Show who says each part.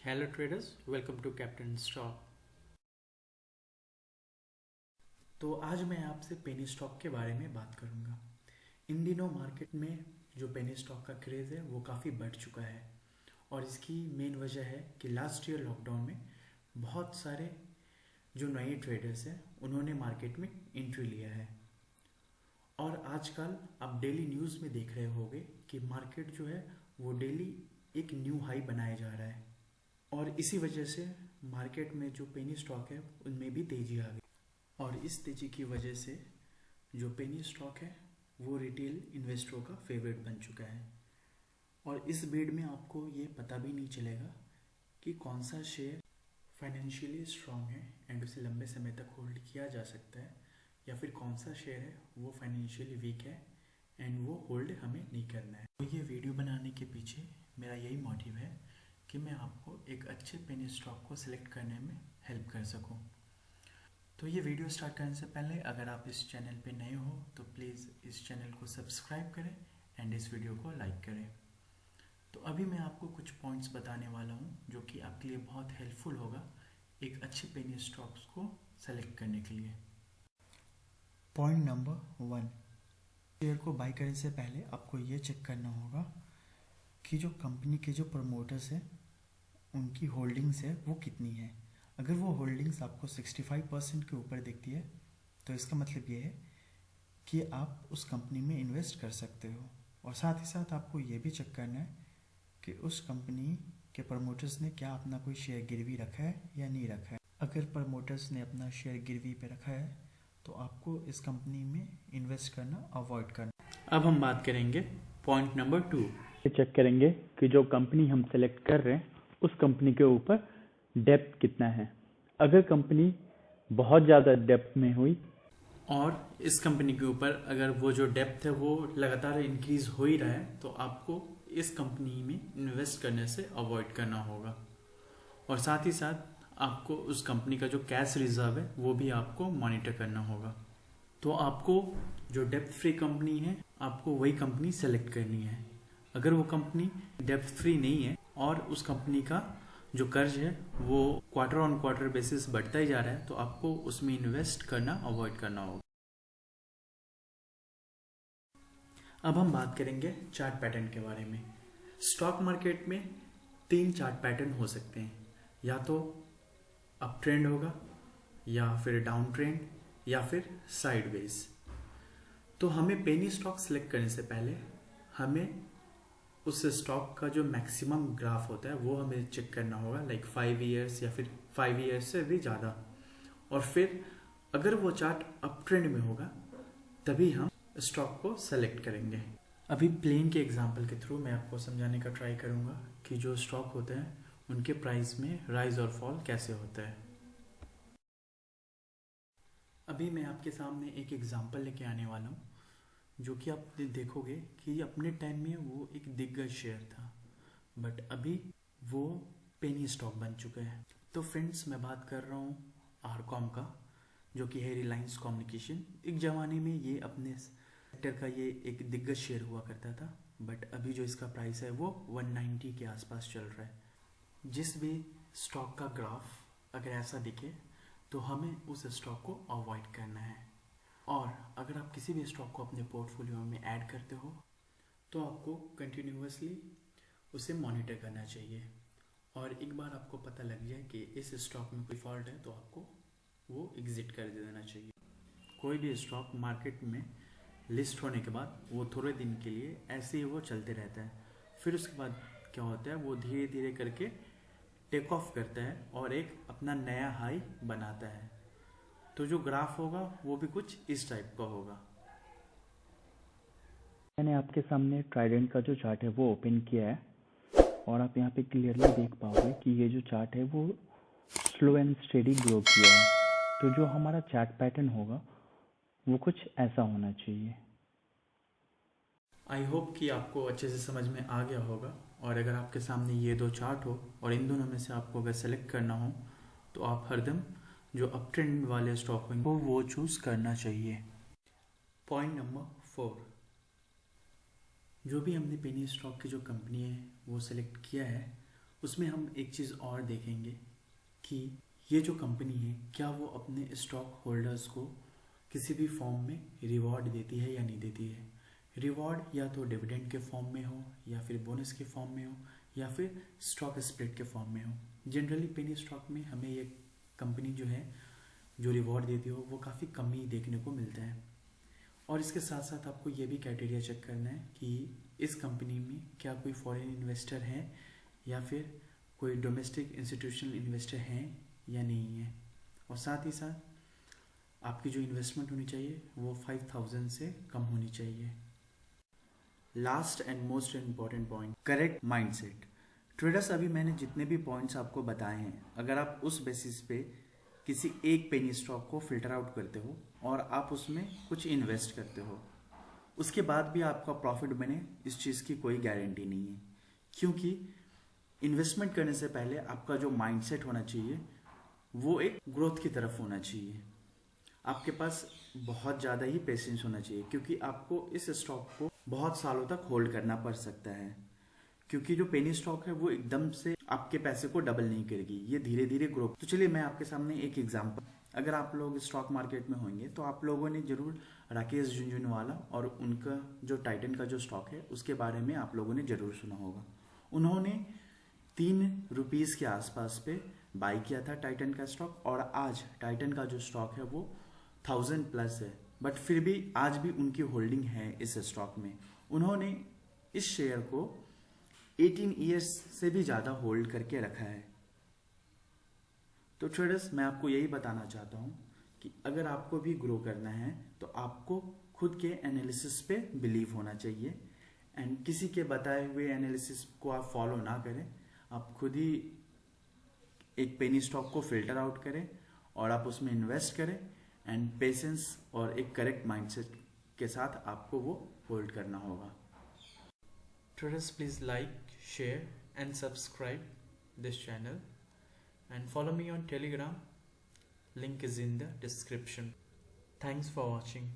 Speaker 1: Hello traders, welcome to Captain Stock. तो आज मैं आपसे पेनी स्टॉक के बारे में बात करूंगा। इन दिनों मार्केट में जो पेनी स्टॉक का क्रेज़ है वो काफ़ी बढ़ चुका है और इसकी मेन वजह है कि लास्ट ईयर लॉकडाउन में बहुत सारे जो नए ट्रेडर्स हैं उन्होंने मार्केट में एंट्री लिया है। और आजकल आप डेली न्यूज़ में देख रहे होंगे कि मार्केट जो है वो डेली एक न्यू हाई बनाया जा रहा है और इसी वजह से मार्केट में जो पेनी स्टॉक है उनमें भी तेज़ी आ गई। और इस तेज़ी की वजह से जो पेनी स्टॉक है वो रिटेल इन्वेस्टरों का फेवरेट बन चुका है। और इस भीड़ में आपको ये पता भी नहीं चलेगा कि कौन सा शेयर फाइनेंशियली स्ट्रांग है एंड उसे लंबे समय तक होल्ड किया जा सकता है, या फिर कौन सा शेयर है वो फाइनेंशियली वीक है एंड वो होल्ड हमें नहीं करना है। तो ये वीडियो बनाने के पीछे मेरा यही मोटिव है कि मैं आपको एक अच्छे पेनी स्टॉक को सिलेक्ट करने में हेल्प कर सकूं। तो ये वीडियो स्टार्ट करने से पहले अगर आप इस चैनल पे नए हो तो प्लीज़ इस चैनल को सब्सक्राइब करें एंड इस वीडियो को लाइक करें। तो अभी मैं आपको कुछ पॉइंट्स बताने वाला हूँ जो कि आपके लिए बहुत हेल्पफुल होगा एक अच्छे पेनी स्टॉक्स को सेलेक्ट करने के लिए। पॉइंट नंबर 1, शेयर को बाय करने से पहले आपको ये चेक करना होगा कि जो कंपनी के जो प्रमोटर्स हैं उनकी होल्डिंग्स है वो कितनी है। अगर वो होल्डिंग्स आपको 65% के ऊपर दिखती है तो इसका मतलब ये है कि आप उस कंपनी में इन्वेस्ट कर सकते हो। और साथ ही साथ आपको ये भी चेक करना है कि उस कंपनी के प्रमोटर्स ने क्या अपना कोई शेयर गिरवी रखा है या नहीं रखा है। अगर प्रमोटर्स ने अपना शेयर गिरवी पे रखा है तो आपको इस कंपनी में इन्वेस्ट करना अवॉइड करना। अब हम बात करेंगे पॉइंट नंबर 2।
Speaker 2: चेक करेंगे कि जो कंपनी हम सेलेक्ट कर रहे हैं उस कंपनी के ऊपर डेप्थ कितना है। अगर कंपनी बहुत ज़्यादा डेप्थ में हुई
Speaker 1: और इस कंपनी के ऊपर अगर वो जो डेप्थ है वो लगातार इंक्रीज हो ही रहा है तो आपको इस कंपनी में इन्वेस्ट करने से अवॉइड करना होगा। और साथ ही साथ आपको उस कंपनी का जो कैश रिजर्व है वो भी आपको मॉनिटर करना होगा। तो आपको जो डेप्थ फ्री कंपनी है आपको वही कंपनी सेलेक्ट करनी है। अगर वो कंपनी डेप्थ फ्री नहीं है और उस कंपनी का जो कर्ज है वो क्वार्टर ऑन क्वार्टर बेसिस बढ़ता ही जा रहा है तो आपको उसमें इन्वेस्ट करना अवॉइड करना होगा। अब हम बात करेंगे चार्ट पैटर्न के बारे में। स्टॉक मार्केट में 3 चार्ट पैटर्न हो सकते हैं, या तो अप ट्रेंड होगा या फिर डाउन ट्रेंड या फिर साइडवेज। तो हमें पेनी स्टॉक सेलेक्ट करने से पहले हमें उस स्टॉक का जो मैक्सिमम ग्राफ होता है वो हमें चेक करना होगा, लाइक 5 ईयर्स या फिर 5 ईयर्स से भी ज़्यादा। और फिर अगर वो चार्ट अप ट्रेंड में होगा तभी हम स्टॉक को सेलेक्ट करेंगे। अभी प्लेन के एग्जांपल के थ्रू मैं आपको समझाने का ट्राई करूंगा कि जो स्टॉक होते हैं उनके प्राइस में राइज और फॉल कैसे होता है। अभी मैं आपके सामने एक एग्जांपल लेके आने वाला हूँ जो कि आप देखोगे कि अपने टाइम में वो एक दिग्गज शेयर था बट अभी वो पेनी स्टॉक बन चुका है। तो फ्रेंड्स, मैं बात कर रहा हूँ आरकॉम का, जो कि है रिलायंस कम्युनिकेशन। एक ज़माने में ये अपने सेक्टर का ये एक दिग्गज शेयर हुआ करता था बट अभी जो इसका प्राइस है वो 190 के आसपास चल रहा है। जिस भी स्टॉक का ग्राफ अगर ऐसा दिखे तो हमें उस स्टॉक को अवॉइड करना है। और अगर आप किसी भी स्टॉक को अपने पोर्टफोलियो में ऐड करते हो तो आपको कंटिन्यूअसली उसे मॉनिटर करना चाहिए। और एक बार आपको पता लग जाए कि इस स्टॉक में कोई फॉल्ट है तो आपको वो एग्जिट कर देना चाहिए। कोई भी स्टॉक मार्केट में लिस्ट होने के बाद वो थोड़े दिन के लिए ऐसे ही वो चलते रहता है, फिर उसके बाद क्या होता है वो धीरे धीरे करके टेक ऑफ करता है और एक अपना नया हाई बनाता है। तो जो ग्राफ होगा वो भी कुछ इस टाइप का होगा।
Speaker 2: मैंने आपके सामने ट्राइडेंट का जो चार्ट है वो ओपन किया है और आप यहाँ पे क्लियरली देख पाओगे कि ये जो चार्ट है वो स्लो एंड स्टेडी ग्रो किया है। तो जो हमारा चार्ट पैटर्न होगा वो कुछ ऐसा होना चाहिए।
Speaker 1: आई होप कि आपको अच्छे से समझ में आ गया होगा। और अगर आपके सामने ये 2 चार्ट हो और इन दोनों में से आपको अगर सेलेक्ट करना हो तो आप हरदम जो अप ट्रेंड वाले स्टॉक होंगे वो चूज़ करना चाहिए। पॉइंट नंबर 4, जो भी हमने पेनी स्टॉक की जो कंपनी है वो सेलेक्ट किया है उसमें हम एक चीज़ और देखेंगे कि ये जो कंपनी है क्या वो अपने स्टॉक होल्डर्स को किसी भी फॉर्म में रिवॉर्ड देती है या नहीं देती है। रिवॉर्ड या तो डिविडेंड के फॉर्म में हो, या फिर बोनस के फॉर्म में हो, या फिर स्टॉक स्प्लिट के फॉर्म में हो। जनरली पेनी स्टॉक में हमें ये कंपनी जो है जो रिवॉर्ड देती हो वो काफ़ी कम ही देखने को मिलता है। और इसके साथ साथ आपको ये भी क्राइटेरिया चेक करना है कि इस कंपनी में क्या कोई फॉरेन इन्वेस्टर है या फिर कोई डोमेस्टिक इंस्टीट्यूशनल इन्वेस्टर हैं या नहीं है। और साथ ही साथ आपकी जो इन्वेस्टमेंट होनी चाहिए वो 5000 से कम होनी चाहिए। Last and most important point, correct mindset. Traders, अभी मैंने जितने भी पॉइंट्स आपको बताए हैं, अगर आप उस बेसिस पे किसी एक पेनी स्टॉक को फिल्टर आउट करते हो और आप उसमें कुछ इन्वेस्ट करते हो, उसके बाद भी आपका प्रॉफिट बने, इस चीज़ की कोई गारंटी नहीं है। क्योंकि इन्वेस्टमेंट करने से पहले आपका जो माइंडसेट होना चाहिए वो एक ग्रोथ की तरफ होना चाहिए। आपके पास बहुत ज़्यादा ही पेशेंस होना चाहिए, क्योंकि आपको इस स्टॉक को बहुत सालों तक होल्ड करना पड़ सकता है। क्योंकि जो पेनी स्टॉक है वो एकदम से आपके पैसे को डबल नहीं करेगी, ये धीरे धीरे ग्रो। तो चलिए मैं आपके सामने एक एग्जांपल, अगर आप लोग स्टॉक मार्केट में होंगे तो आप लोगों ने जरूर राकेश झुनझुनवाला और उनका जो टाइटन का जो स्टॉक है उसके बारे में आप लोगों ने जरूर सुना होगा। उन्होंने 3 रुपीज़ के आसपास पे बाई किया था टाइटन का स्टॉक, और आज टाइटन का जो स्टॉक है वो 1000 प्लस है। बट फिर भी आज भी उनकी होल्डिंग है इस स्टॉक में। उन्होंने इस शेयर को 18 ईयर्स से भी ज़्यादा होल्ड करके रखा है। तो ट्रेडर्स, मैं आपको यही बताना चाहता हूँ कि अगर आपको भी ग्रो करना है तो आपको खुद के एनालिसिस पे बिलीव होना चाहिए, एंड किसी के बताए हुए एनालिसिस को आप फॉलो ना करें। आप खुद ही एक पेनी स्टॉक को फिल्टर आउट करें और आप उसमें इन्वेस्ट करें, एंड पेशेंस और एक करेक्ट माइंडसेट के साथ आपको वो होल्ड करना होगा।
Speaker 3: Traders, please like, share and subscribe this channel and follow me on Telegram. Link is in the description. Thanks for watching.